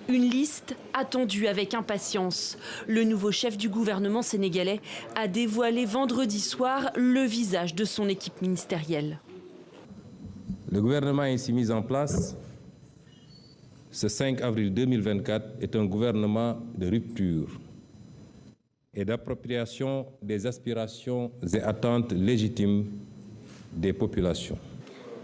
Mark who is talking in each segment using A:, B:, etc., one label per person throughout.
A: Une liste attendue avec impatience. Le nouveau chef du gouvernement sénégalais a dévoilé vendredi soir le visage de son équipe ministérielle.
B: Le gouvernement ainsi mis en place ce 5 avril 2024 est un gouvernement de rupture et d'appropriation des aspirations et attentes légitimes des populations.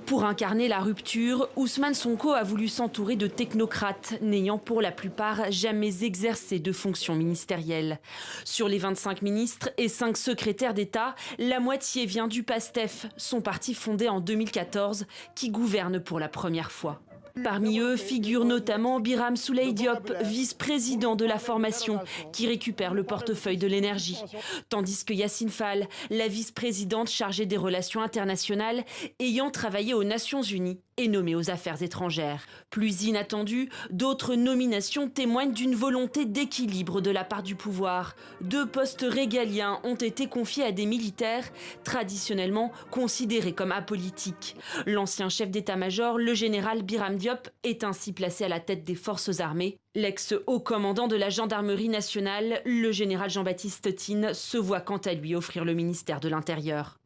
A: Pour incarner la rupture, Ousmane Sonko a voulu s'entourer de technocrates n'ayant pour la plupart jamais exercé de fonction ministérielle. Sur les 25 ministres et 5 secrétaires d'État, la moitié vient du PASTEF, son parti fondé en 2014, qui gouverne pour la première fois. Parmi eux figure notamment Birame Souleye Diop, vice-président de la formation, qui récupère le portefeuille de l'énergie. Tandis que Yacine Fall, la vice-présidente chargée des relations internationales, ayant travaillé aux Nations Unies, est nommée aux affaires étrangères. Plus inattendu, d'autres nominations témoignent d'une volonté d'équilibre de la part du pouvoir. 2 postes régaliens ont été confiés à des militaires traditionnellement considérés comme apolitiques. L'ancien chef d'état-major, le général Birame Diop, est ainsi placé à la tête des forces armées. L'ex-haut commandant de la gendarmerie nationale, le général Jean-Baptiste Tine, se voit quant à lui offrir le ministère de l'Intérieur.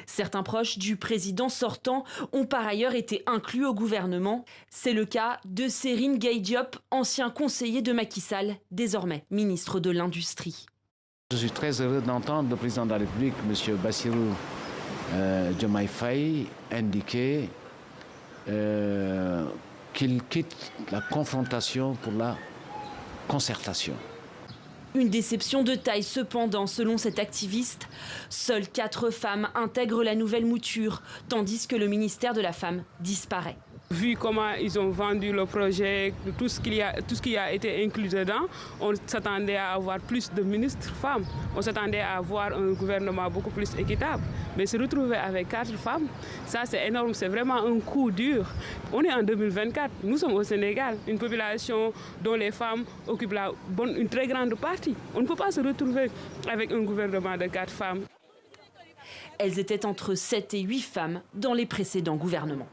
A: Certains proches du président sortant ont par ailleurs été inclus au gouvernement. C'est le cas de Serine Gueye Diop, ancien conseiller de Macky Sall, désormais ministre de l'Industrie.
C: Je suis très heureux d'entendre le président de la République, M. Bassirou Diomaye Faye, indiquer qu'il quitte la confrontation pour la concertation.
A: Une déception de taille cependant, selon cet activiste. Seules 4 femmes intègrent la nouvelle mouture, tandis que le ministère de la Femme disparaît.
D: Vu comment ils ont vendu le projet, tout ce qui a été inclus dedans, on s'attendait à avoir plus de ministres femmes. On s'attendait à avoir un gouvernement beaucoup plus équitable. Mais se retrouver avec 4 femmes, ça c'est énorme, c'est vraiment un coup dur. On est en 2024, nous sommes au Sénégal, une population dont les femmes occupent une très grande partie. On ne peut pas se retrouver avec un gouvernement de 4 femmes.
A: Elles étaient entre 7 et 8 femmes dans les précédents gouvernements.